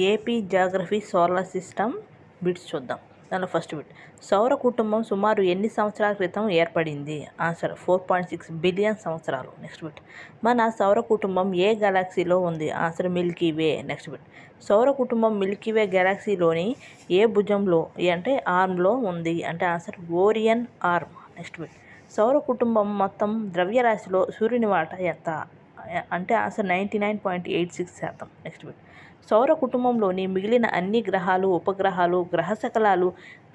AP geography solar system bits చూద్దాం. దానిలో first bit, సౌర కుటుంబం సుమారు ఎన్ని సంవత్సరాల క్రితం ఏర్పడింది? ఆన్సర్ 4.6 బిలియన్ సంవత్సరాలు. నెక్స్ట్ బిట్, మన సౌర కుటుంబం ఏ గెలాక్సీలో ఉంది? Answer milky way. నెక్స్ట్ బిట్, సౌర కుటుంబం మిల్కీవే గెలాక్సీలోని ఏ భుజంలో అంటే ఆర్మ్లో ఉంది? అంటే answer Orion arm. Next bit, సౌర కుటుంబం మొత్తం ద్రవ్యరాశిలో సూర్యుని వాటా ఎంత? అంటే ఆన్సర్ 99.86%. నెక్స్ట్ బిట్, సౌర కుటుంబంలోని మిగిలిన అన్ని గ్రహాలు, ఉపగ్రహాలు, గ్రహ శకలాలు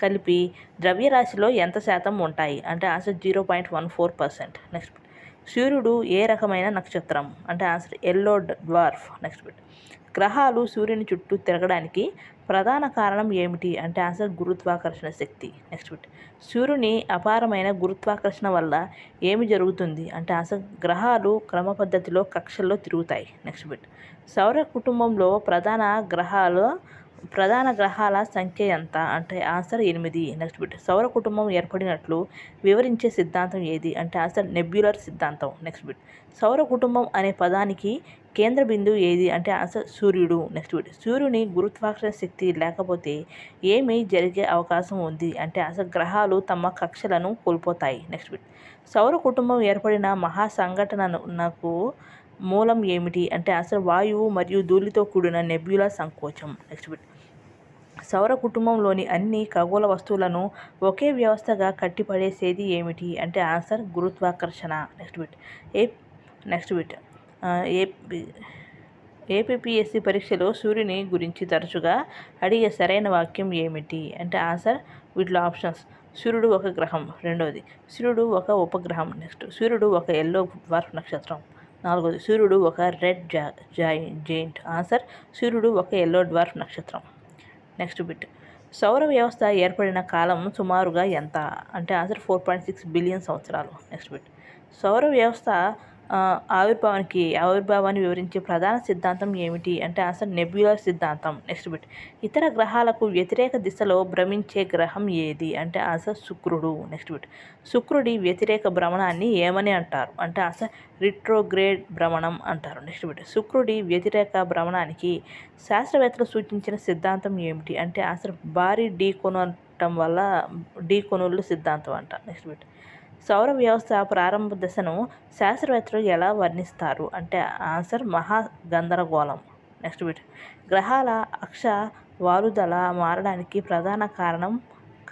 కలిపి ద్రవ్యరాశిలో ఎంత శాతం ఉంటాయి? అంటే ఆన్సర్ 0.14%. నెక్స్ట్ బిట్, సూర్యుడు ఏ రకమైన నక్షత్రం? అంటే answer yellow dwarf. Next bit, గ్రహాలు సూర్యుని చుట్టూ తిరగడానికి ప్రధాన కారణం ఏమిటి? అంటే ఆన్సర్ గురుత్వాకర్షణ శక్తి. నెక్స్ట్ బిట్, సూర్యుని అపారమైన గురుత్వాకర్షణ వల్ల ఏమి జరుగుతుంది? అంటే ఆన్సర్ గ్రహాలు క్రమ పద్ధతిలో కక్షల్లో తిరుగుతాయి. నెక్స్ట్ బిట్, సౌర కుటుంబంలో ప్రధాన గ్రహాల సంఖ్య ఎంత? అంటే ఆన్సర్ 8. నెక్స్ట్ బిట్, సౌర కుటుంబం ఏర్పడినట్లు వివరించే సిద్ధాంతం ఏది? అంటే ఆన్సర్ నెబ్యులర్ సిద్ధాంతం. నెక్స్ట్ బిట్, సౌర కుటుంబం అనే పదానికి కేంద్ర బిందువు ఏది? అంటే ఆన్సర్ సూర్యుడు. నెక్స్ట్ బిట్, సూర్యుని గురుత్వాకర్షణ శక్తి లేకపోతే ఏమి జరిగే అవకాశం ఉంది? అంటే ఆన్సర్ గ్రహాలు తమ కక్షలను కోల్పోతాయి. నెక్స్ట్ బిట్, సౌర కుటుంబం ఏర్పడిన మహా సంఘటనకు మూలం ఏమిటి? అంటే ఆన్సర్ వాయువు మరియు ధూళితో కూడిన నెబ్యులా సంకోచం. నెక్స్ట్ బిట్, సౌర కుటుంబంలోని అన్ని ఖగోళ వస్తువులను ఒకే వ్యవస్థగా కట్టిపడేసేది ఏమిటి? అంటే ఆన్సర్ గురుత్వాకర్షణ. Next bit, next bit, APPSC పరీక్షలో సూర్యుని గురించి తరచుగా అడిగే సరైన వాక్యం ఏమిటి? అంటే ఆన్సర్ వీటిలో ఆప్షన్స్: సూర్యుడు ఒక గ్రహం. రెండవది, సూర్యుడు ఒక ఉపగ్రహం. నెక్స్ట్, సూర్యుడు ఒక ఎల్లో డ్వార్ఫ్ నక్షత్రం. నాలుగవది, సూర్యుడు ఒక రెడ్ జైంట్. ఆన్సర్ సూర్యుడు ఒక ఎల్లో డ్వార్ఫ్ నక్షత్రం. నెక్స్ట్ బిట్, సౌర వ్యవస్థ ఏర్పడిన కాలం సుమారుగా ఎంత? అంటే ఆన్సర్ 4.6 బిలియన్ సంవత్సరాలు. నెక్స్ట్ బిట్, సౌర వ్యవస్థ ఆవిర్భావాన్ని వివరించే ప్రధాన సిద్ధాంతం ఏమిటి? అంటే ఆన్సర్ నెబ్యులర్ సిద్ధాంతం. నెక్స్ట్ బిట్, ఇతర గ్రహాలకు వ్యతిరేక దిశలో భ్రమించే గ్రహం ఏది? అంటే ఆన్సర్ శుక్రుడు. నెక్స్ట్ బిట్, శుక్రుడి వ్యతిరేక భ్రమణాన్ని ఏమని అంటారు? అంటే ఆన్సర్ రిట్రోగ్రేడ్ భ్రమణం అంటారు. నెక్స్ట్ బిట్, శుక్రుడి వ్యతిరేక భ్రమణానికి శాస్త్రవేత్తలు సూచించిన సిద్ధాంతం ఏమిటి? అంటే ఆన్సర్ భారీ ఢీకొనటం వల్ల ఢీకొనుళ్ళు సిద్ధాంతం అంట. నెక్స్ట్ బిట్, సౌర వ్యవస్థ ప్రారంభ దశను శాస్త్రవేత్తలు ఎలా వర్ణిస్తారు? అంటే ఆన్సర్ మహాగందరగోళం. నెక్స్ట్ బిట్, గ్రహాల అక్ష వాలుదల మారడానికి ప్రధాన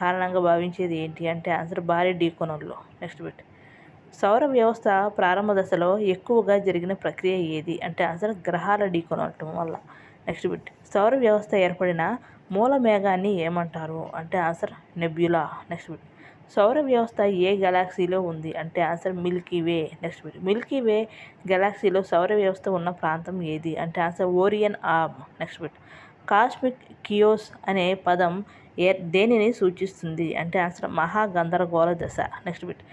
కారణంగా భావించేది ఏంటి? అంటే ఆన్సర్ భారీ ఢీకొనుళ్ళు. నెక్స్ట్ బిట్, సౌర వ్యవస్థ ప్రారంభ దశలో ఎక్కువగా జరిగిన ప్రక్రియ ఏది? అంటే ఆన్సర్ గ్రహాల ఢీకొనటం వల్ల. నెక్స్ట్ బిట్, సౌర వ్యవస్థ ఏర్పడిన మూల మేఘాన్ని ఏమంటారు? అంటే ఆన్సర్ నెబ్యులా. నెక్స్ట్ బిట్, సౌర వ్యవస్థ ఏ గెలాక్సీలో ఉంది? అంటే answer milky way. Next bit, milky way గెలాక్సీలో సౌర వ్యవస్థ ఉన్న ప్రాంతం ఏది? అంటే answer Orion arm. Next bit, cosmic chaos అనే పదం దేనిని సూచిస్తుంది? అంటే ఆన్సర్ మహాగందరగోళ దశ. నెక్స్ట్ బిట్,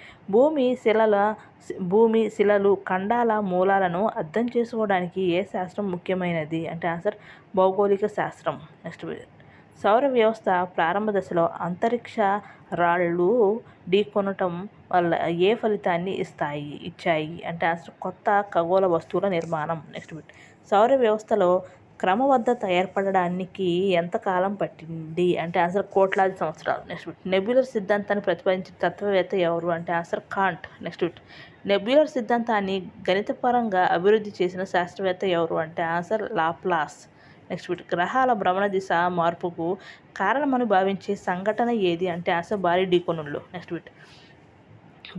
భూమి శిలలు ఖండాల మూలాలను అర్థం చేసుకోవడానికి ఏ శాస్త్రం ముఖ్యమైనది? అంటే ఆన్సర్ భౌగోళిక శాస్త్రం. నెక్స్ట్ బిట్, సౌర వ్యవస్థ ప్రారంభ దశలో అంతరిక్ష రాళ్ళు ఢీకొనటం వల్ల ఏ ఫలితాన్ని ఇచ్చాయి? అంటే ఆన్సర్ కొత్త ఖగోళ వస్తువుల నిర్మాణం. నెక్స్ట్ బిట్, సౌర వ్యవస్థలో క్రమబద్ధత ఏర్పడడానికి ఎంత కాలం పట్టింది? అంటే ఆన్సర్ కోట్లాది సంవత్సరాలు. నెక్స్ట్ బిట్, నెబ్యులర్ సిద్ధాంతాన్ని ప్రతిపాదించిన తత్వవేత్త ఎవరు? అంటే answer can't. Next bit, nebular సిద్ధాంతాన్ని గణితపరంగా అభివృద్ధి చేసిన శాస్త్రవేత్త ఎవరు? అంటే ఆన్సర్ లాప్లాస్. నెక్స్ట్ బిట్, గ్రహాల భ్రమణ దిశ మార్పుకు కారణమని భావించే సంఘటన ఏది? అంటే ఆన్సర్ భారీ ఢీకొనుళ్ళు. నెక్స్ట్ బిట్,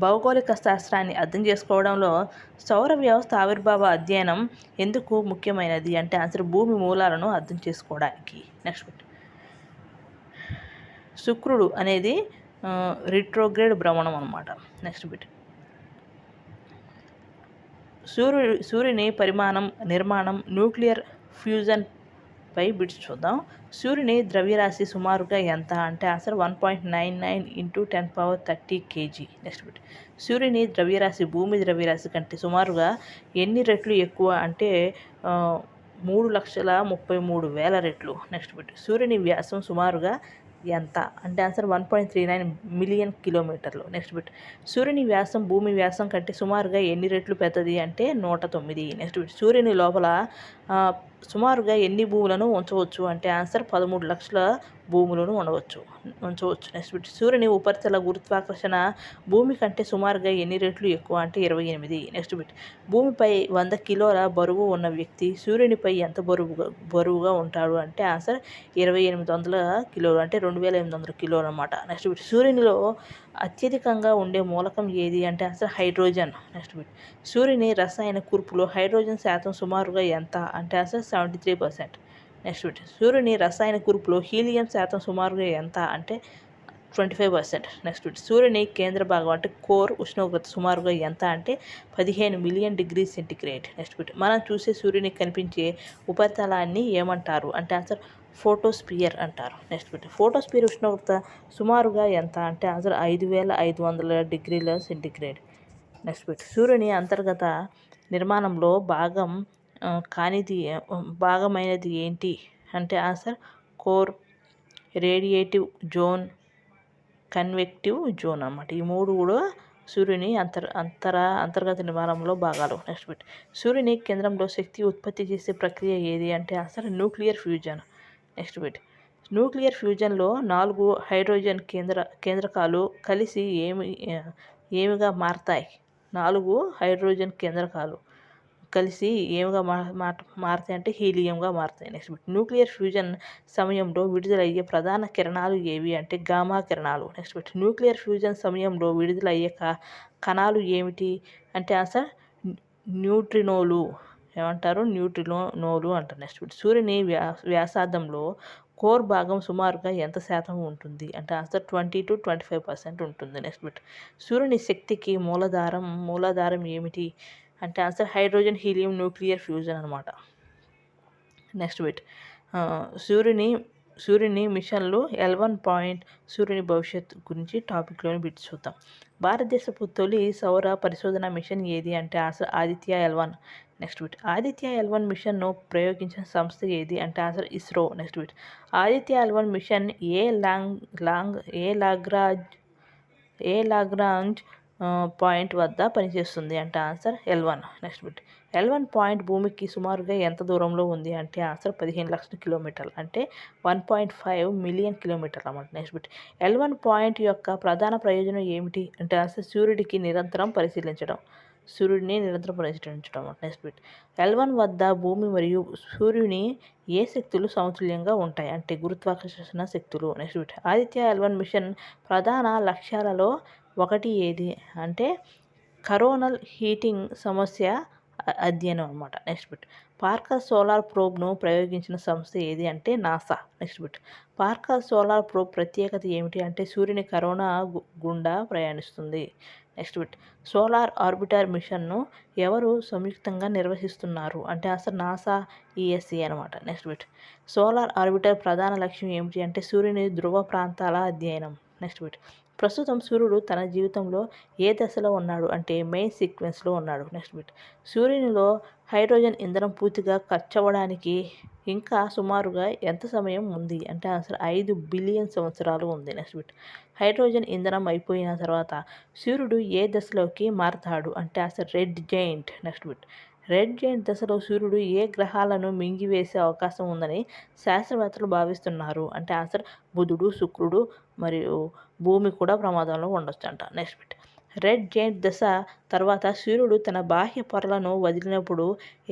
భౌగోళిక శాస్త్రాన్ని అర్థం చేసుకోవడంలో సౌర వ్యవస్థ ఆవిర్భావ అధ్యయనం ఎందుకు ముఖ్యమైనది? అంటే ఆన్సర్ భూమి మూలాలను అర్థం చేసుకోవడానికి. నెక్స్ట్ బిట్, శుక్రుడు అనేది రిట్రోగ్రేడ్ భ్రమణం అన్నమాట. నెక్స్ట్ బిట్, సూర్యుని పరిమాణం, నిర్మాణం, న్యూక్లియర్ ఫ్యూజన్ పై బిట్స్ చూద్దాం. సూర్యుని ద్రవ్యరాశి సుమారుగా ఎంత? అంటే ఆన్సర్ 1.99 × 10⁻30 kg. నెక్స్ట్ బిట్, సూర్యుని ద్రవ్యరాశి భూమి ద్రవ్యరాశి కంటే సుమారుగా ఎన్ని రెట్లు ఎక్కువ? అంటే 3,33,000 రెట్లు. నెక్స్ట్ బిట్, సూర్యుని వ్యాసం సుమారుగా ఎంత? అంటే ఆన్సర్ 1.39 మిలియన్ కిలోమీటర్లు. నెక్స్ట్ బిట్, సూర్యుని వ్యాసం భూమి వ్యాసం కంటే సుమారుగా ఎన్ని రెట్లు పెద్దది? అంటే 109. నెక్స్ట్ బిట్, సూర్యుని లోపల సుమారుగా ఎన్ని భూములను ఉంచవచ్చు అంటే ఆన్సర్ 13 లక్షల భూములను ఉంచవచ్చు. నెక్స్ట్ బిట్ సూర్యుని ఉపరితల గురుత్వాకర్షణ భూమి కంటే సుమారుగా ఎన్ని రెట్లు ఎక్కువ అంటే 28. నెక్స్ట్ బిట్ భూమిపై 100 కిలోల బరువు ఉన్న వ్యక్తి సూర్యునిపై ఎంత బరువుగా ఉంటాడు అంటే ఆన్సర్ 2800 కిలోలు అంటే 2800 కిలోలు అనమాట. నెక్స్ట్ బిట్ సూర్యునిలో అత్యధికంగా ఉండే మూలకం ఏది అంటే ఆన్సర్ హైడ్రోజన్. నెక్స్ట్ బిట్ సూర్యుని రసాయన కూర్పులో హైడ్రోజన్ శాతం సుమారుగా ఎంత అంటే ఆన్సర్ 73%. నెక్స్ట్ బిట్ సూర్యుని రసాయన కూర్పులో హీలియం శాతం సుమారుగా ఎంత అంటే 25%. నెక్స్ట్ బిట్ సూర్యుని కేంద్ర భాగం అంటే కోర్ ఉష్ణోగ్రత సుమారుగా ఎంత అంటే 15 million degree centigrade. Next bit మనం చూసే సూర్యుని కనిపించే ఉపరితలాన్ని ఏమంటారు అంటే ఆన్సర్ ఫోటోస్పియర్ అంటారు. నెక్స్ట్ బిట్ ఫోటోస్పియర్ ఉష్ణోగ్రత సుమారుగా ఎంత అంటే ఆన్సర్ 5500 డిగ్రీల సెంటిగ్రేడ్. నెక్స్ట్ బిట్ సూర్యుని అంతర్గత నిర్మాణంలో భాగమైనది ఏంటి అంటే answer core, radiative zone, convective zone అన్నమాట. ఈ మూడు కూడా సూర్యుని అంతర్గత నిర్మాణంలో భాగాలు. నెక్స్ట్ బిట్ సూర్యుని కేంద్రంలో శక్తి ఉత్పత్తి చేసే ప్రక్రియ ఏది అంటే answer nuclear fusion. Next bit nuclear ఫ్యూజన్లో 4 హైడ్రోజన్ కేంద్రకాలు కలిసి ఏమిగా మారతాయి? 4 హైడ్రోజన్ కేంద్రకాలు కలిసి ఏమిగా మారుతాయి అంటే హీలియంగా మారుతాయి. నెక్స్ట్ బిట్ న్యూక్లియర్ ఫ్యూజన్ సమయంలో విడుదలయ్యే ప్రధాన కిరణాలు ఏవి అంటే గామా కిరణాలు. నెక్స్ట్ బిట్ న్యూక్లియర్ ఫ్యూజన్ సమయంలో విడుదలయ్యే కణాలు ఏమిటి అంటే ఆన్సర్ న్యూట్రినోలు. ఏమంటారు? న్యూట్రినోలు అంటారు. నెక్స్ట్ బిట్ సూర్యుని వ్యాసార్థంలో కోర్ భాగం సుమారుగా ఎంత శాతం ఉంటుంది అంటే ఆన్సర్ 20 to 25% ఉంటుంది. నెక్స్ట్ బిట్ సూర్యుని శక్తికి మూలాధారం ఏమిటి అంటే answer hydrogen, helium, nuclear fusion అనమాట. నెక్స్ట్ బిట్ సూర్యుని మిషన్లు L1 పాయింట్ సూర్యుని భవిష్యత్తు గురించి టాపిక్లోని బిట్స్ చూద్దాం. భారతదేశపు తొలి సౌర పరిశోధన మిషన్ ఏది అంటే answer Aditya L1. Next bit Aditya L1 మిషన్ను ప్రయోగించిన సంస్థ ఏది అంటే answer ISRO. Next bit Aditya L1 mission ఏ లాగ్రాంజ్ పాయింట్ వద్ద పనిచేస్తుంది అంటే answer L1. Next bit L1 point భూమికి సుమారుగా ఎంత దూరంలో ఉంది అంటే ఆన్సర్ 15 లక్షల కిలోమీటర్లు అంటే 1.5 మిలియన్ కిలోమీటర్లు అన్నమాట. నెక్స్ట్ బిట్ L1 పాయింట్ యొక్క ప్రధాన ప్రయోజనం ఏమిటి అంటే ఆన్సర్ సూర్యుడిని నిరంతరం పరిశీలించడం. నెక్స్ట్ బిట్ L1 వద్ద భూమి మరియు సూర్యుని ఏ శక్తులు సమతుల్యంగా ఉంటాయి అంటే గురుత్వాకర్షణ శక్తులు. Next bit Aditya L1 machine ప్రధాన లక్ష్యాలలో ఒకటి ఏది అంటే కరోనల్ హీటింగ్ సమస్య అధ్యయనం అనమాట. నెక్స్ట్ బిట్ పార్కర్ సోలార్ ప్రోబ్ను ప్రయోగించిన సంస్థ ఏది అంటే NASA. Next bit Parker solar probe ప్రత్యేకత ఏమిటి అంటే సూర్యుని కరోనా గుండా ప్రయాణిస్తుంది. నెక్స్ట్ బిట్ సోలార్ ఆర్బిటర్ మిషన్ను ఎవరు సంయుక్తంగా నిర్వహిస్తున్నారు అంటే ఆన్సర్ నాసా ESA అనమాట. నెక్స్ట్ బిట్ సోలార్ ఆర్బిటర్ ప్రధాన లక్ష్యం ఏమిటి అంటే సూర్యుని ధ్రువ ప్రాంతాల అధ్యయనం. నెక్స్ట్ బిట్ ప్రస్తుతం సూర్యుడు తన జీవితంలో ఏ దశలో ఉన్నాడు అంటే మెయిన్ సీక్వెన్స్లో ఉన్నాడు. నెక్స్ట్ బిట్ సూర్యునిలో హైడ్రోజన్ ఇంధనం పూర్తిగా ఖర్చవడానికి ఇంకా సుమారుగా ఎంత సమయం ఉంది అంటే ఆన్సర్ 5 బిలియన్ సంవత్సరాలు ఉంది. నెక్స్ట్ బిట్ హైడ్రోజన్ ఇంధనం అయిపోయిన తర్వాత సూర్యుడు ఏ దశలోకి మారతాడు అంటే answer red giant. Next bit red giant దశలో సూర్యుడు ఏ గ్రహాలను మింగివేసే అవకాశం ఉందని శాస్త్రవేత్తలు భావిస్తున్నారు అంటే ఆన్సర్ బుధుడు, శుక్రుడు మరియు భూమి కూడా ప్రమాదంలో ఉండొచ్చు అంట. నెక్స్ట్ బిట్ రెడ్ జైంట్ దశ తర్వాత సూర్యుడు తన బాహ్య పొరలను వదిలినప్పుడు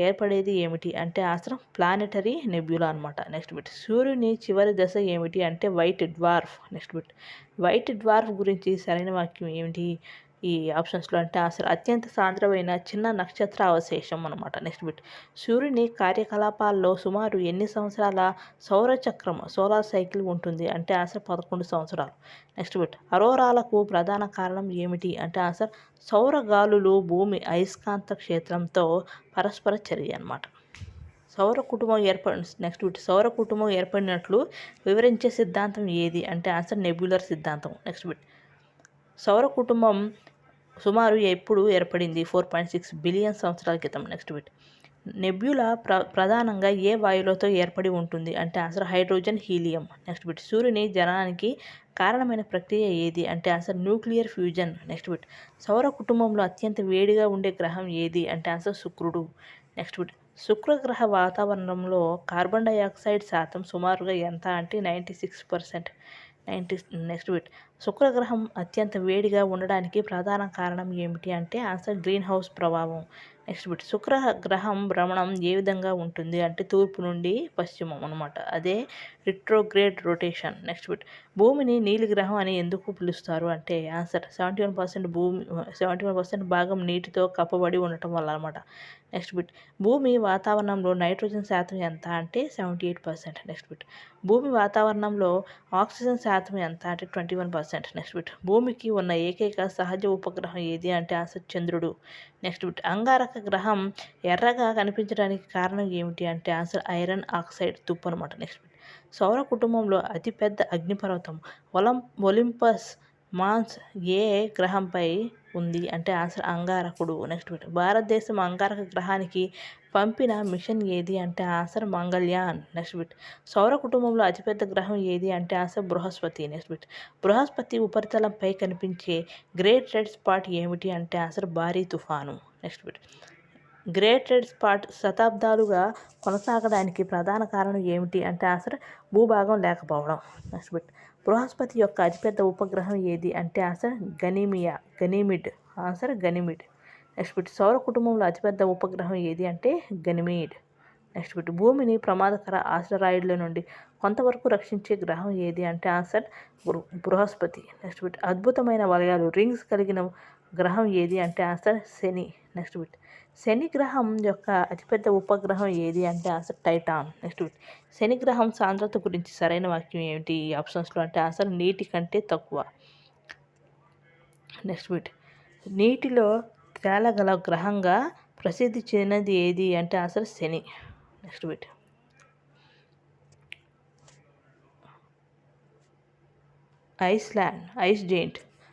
ఏర్పడేది ఏమిటి అంటే ఆన్సర్ ప్లానెటరీ నెబ్యులా అనమాట. నెక్స్ట్ బిట్ సూర్యుని చివరి దశ ఏమిటి అంటే white dwarf. Next bit white dwarf గురించి సరైన వాక్యం ఏమిటి ఈ ఆప్షన్స్లో అంటే ఆన్సర్ అత్యంత సాంద్రమైన చిన్న నక్షత్ర అవశేషం అనమాట. నెక్స్ట్ బిట్ సూర్యుని కార్యకలాపాల్లో సుమారు ఎన్ని సంవత్సరాల సోలార్ సైకిల్ ఉంటుంది అంటే ఆన్సర్ 11 సంవత్సరాలు. నెక్స్ట్ బిట్ అరోరాలకు ప్రధాన కారణం ఏమిటి అంటే ఆన్సర్ సౌర గాలులు భూమి అయస్కాంత క్షేత్రంతో పరస్పర చర్య అనమాట. నెక్స్ట్ బిట్ సౌర కుటుంబం ఏర్పడినట్లు వివరించే సిద్ధాంతం ఏది అంటే ఆన్సర్ నెబ్యులర్ సిద్ధాంతం. నెక్స్ట్ బిట్ సౌర కుటుంబం సుమారు ఎప్పుడు ఏర్పడింది 4.6 బిలియన్ సంవత్సరాల క్రితం. నెక్స్ట్ బిట్ నెబ్యులా ప్రధానంగా ఏ వాయువులతో ఏర్పడి ఉంటుంది అంటే answer hydrogen, helium. Next bit సూర్యుని జననానికి కారణమైన ప్రక్రియ ఏది అంటే answer nuclear fusion. Next bit సౌర కుటుంబంలో అత్యంత వేడిగా ఉండే గ్రహం ఏది అంటే ఆన్సర్ శుక్రుడు. నెక్స్ట్ బిట్ శుక్రగ్రహ వాతావరణంలో కార్బన్ డయాక్సైడ్ శాతం సుమారుగా ఎంత అంటే 96%. Ninety next bit. శుక్రగ్రహం అత్యంత వేడిగా ఉండడానికి ప్రధాన కారణం ఏమిటి అంటే ఆన్సర్ గ్రీన్ హౌస్ ప్రభావం. Next bit. శుక్ర గ్రహం భ్రమణం ఏ విధంగా ఉంటుంది అంటే తూర్పు నుండి పశ్చిమం అనమాట. అదే రిట్రోగ్రేడ్ రొటేషన్. Next bit. భూమిని నీలి గ్రహం అని ఎందుకు పిలుస్తారు అంటే ఆన్సర్ 71% భూమి 71% భాగం నీటితో కప్పబడి ఉండటం వల్ల అనమాట. Next bit. భూమి వాతావరణంలో నైట్రోజన్ శాతం ఎంత అంటే 78%. Next bit. భూమి వాతావరణంలో ఆక్సిజన్ శాతం ఎంత అంటే 21%. Next bit. భూమికి ఉన్న ఏకైక సహజ ఉపగ్రహం ఏది అంటే ఆన్సర్ చంద్రుడు. Next bit. అంగారక గ్రహం ఎర్రగా కనిపించడానికి కారణం ఏమిటి అంటే ఆన్సర్ ఐరన్ ఆక్సైడ్ తుప్పు అనమాట. Next bit. సౌర కుటుంబంలో అతిపెద్ద అగ్నిపర్వతం ఒలింపస్ మాన్స్ ఏ గ్రహంపై ఉంది అంటే ఆన్సర్ అంగారకుడు. Next bit. భారతదేశం అంగారక గ్రహానికి పంపిన మిషన్ ఏది అంటే ఆన్సర్ మంగళ్యాన్. Next bit. సౌర కుటుంబంలో అతిపెద్ద గ్రహం ఏది అంటే answer Brihaspati. Next bit. Brihaspati ఉపరితలంపై కనిపించే గ్రేట్ రెడ్ స్పాట్ ఏమిటి అంటే ఆన్సర్ భారీ తుఫాను. Next bit. Great red spot శతాబ్దాలుగా కొనసాగడానికి ప్రధాన కారణం ఏమిటి అంటే ఆన్సర్ భూభాగం లేకపోవడం. Next bit. బృహస్పతి యొక్క అతిపెద్ద ఉపగ్రహం ఏది అంటే answer Ganymede. Answer Ganymede. Next bit. సౌర కుటుంబంలో అతిపెద్ద ఉపగ్రహం ఏది అంటే గనిమీడ్. Next bit. భూమిని ప్రమాదకర ఆస్టరాయిడ్ల నుండి కొంతవరకు రక్షించే గ్రహం ఏది అంటే ఆన్సర్ బృహస్పతి. Next bit. అద్భుతమైన వలయాలు రింగ్స్ కలిగిన గ్రహం ఏది అంటే ఆన్సర్ శని. Next bit. శని గ్రహం యొక్క అతిపెద్ద ఉపగ్రహం ఏది అంటే ఆన్సర్ టైటాన్. Next bit. శని గ్రహం సాంద్రత గురించి సరైన వాక్యం ఏమిటి ఈ ఆప్షన్స్లో అంటే ఆన్సర్ నీటి కంటే తక్కువ. Next bit. నీటిలో తేలగల గ్రహంగా ప్రసిద్ధి చెందినది ఏది అంటే ఆన్సర్ శని. Next bit.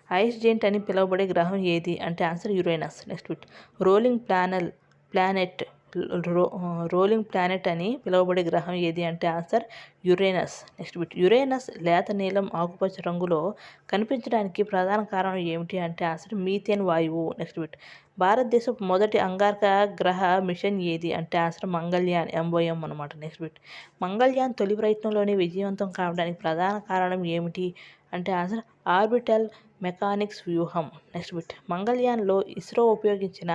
ఐస్ జెయింట్ అని పిలువబడే గ్రహం ఏది అంటే answer Uranus. Next bit. Rolling planet అని పిలువబడే గ్రహం ఏది అంటే answer Uranus. Next bit. Uranus లేత నీలం ఆకుపచ్చ రంగులో కనిపించడానికి ప్రధాన కారణం ఏమిటి అంటే ఆన్సర్ మీథేన్ వాయువు. Next bit. భారతదేశపు మొదటి అంగారక గ్రహ మిషన్ ఏది అంటే ఆన్సర్ మంగళ్యాన్ MOM అనమాట. Next bit. మంగళ్యాన్ తొలి ప్రయత్నంలోనే విజయవంతం కావడానికి ప్రధాన కారణం ఏమిటి అంటే ఆన్సర్ ఆర్బిటల్ మెకానిక్స్ వ్యూహం. Next bit. మంగళ్యాన్లో ఇస్రో ఉపయోగించిన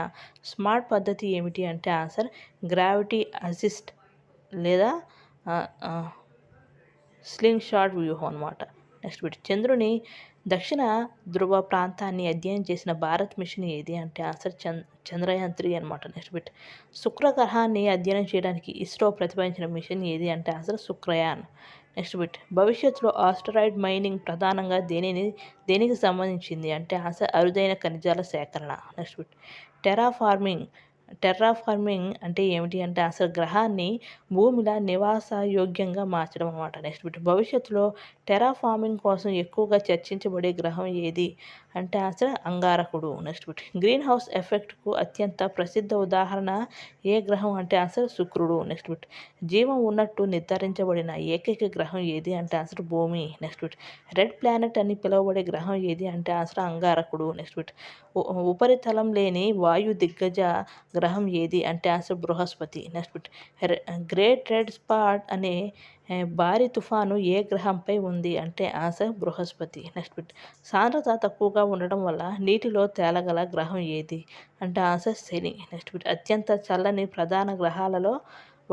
స్మార్ట్ పద్ధతి ఏమిటి అంటే ఆన్సర్ గ్రావిటీ అసిస్ట్ లేదా స్లింగ్ షాట్ వ్యూహం అనమాట. Next bit. చంద్రుని దక్షిణ ధ్రువ ప్రాంతాన్ని అధ్యయనం చేసిన భారత్ మిషన్ ఏది అంటే ఆన్సర్ చంద్రయాన్ 3 అనమాట. Next bit. శుక్ర గ్రహాన్ని అధ్యయనం చేయడానికి ఇస్రో ప్రతిపాదించిన మిషన్ ఏది అంటే ఆన్సర్ శుక్రయాన్. Next bit. భవిష్యత్తులో ఆస్టరాయిడ్ మైనింగ్ ప్రధానంగా దేనికి సంబంధించింది అంటే ఆన్సర్ అరుదైన ఖనిజాల సేకరణ. Next bit. టెర్రాఫార్మింగ్ అంటే ఏమిటి అంటే అసలు గ్రహాన్ని భూమిలా నివాస యోగ్యంగా మార్చడం అనమాట. Next bit. భవిష్యత్తులో టెర్రాఫార్మింగ్ కోసం ఎక్కువగా చర్చించబడే గ్రహం ఏది అంటే ఆన్సర్ అంగారకుడు. Next bit. గ్రీన్ హౌస్ ఎఫెక్ట్కు అత్యంత ప్రసిద్ధ ఉదాహరణ ఏ గ్రహం అంటే ఆన్సర్ శుక్రుడు. Next bit. జీవం ఉన్నట్టు నిర్ధారించబడిన ఏకైక గ్రహం ఏది అంటే ఆన్సర్ భూమి. Next bit. రెడ్ ప్లానెట్ అని పిలువబడే గ్రహం ఏది అంటే ఆన్సర్ అంగారకుడు. Next bit. ఉపరితలం లేని వాయు దిగ్గజ గ్రహం ఏది అంటే answer Brihaspati. Next bit. Great red spot అనే భారీ తుఫాను ఏ గ్రహంపై ఉంది అంటే ఆన్సర్ బృహస్పతి. Next bit. సాంద్రత తక్కువగా ఉండడం వల్ల నీటిలో తేలగల గ్రహం ఏది అంటే ఆన్సర్ శని. Next bit. అత్యంత చల్లని ప్రధాన గ్రహాలలో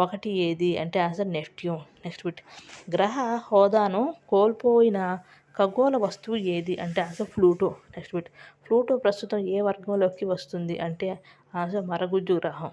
ఒకటి ఏది అంటే ఆన్సర్ నెప్ట్యూన్. Next bit. గ్రహ హోదాను కోల్పోయిన ఖగోళ వస్తువు ఏది అంటే answer Pluto. Next bit. Pluto ప్రస్తుతం ఏ వర్గంలోకి వస్తుంది అంటే ఆన్సర్ మరగుజ్జు గ్రహం.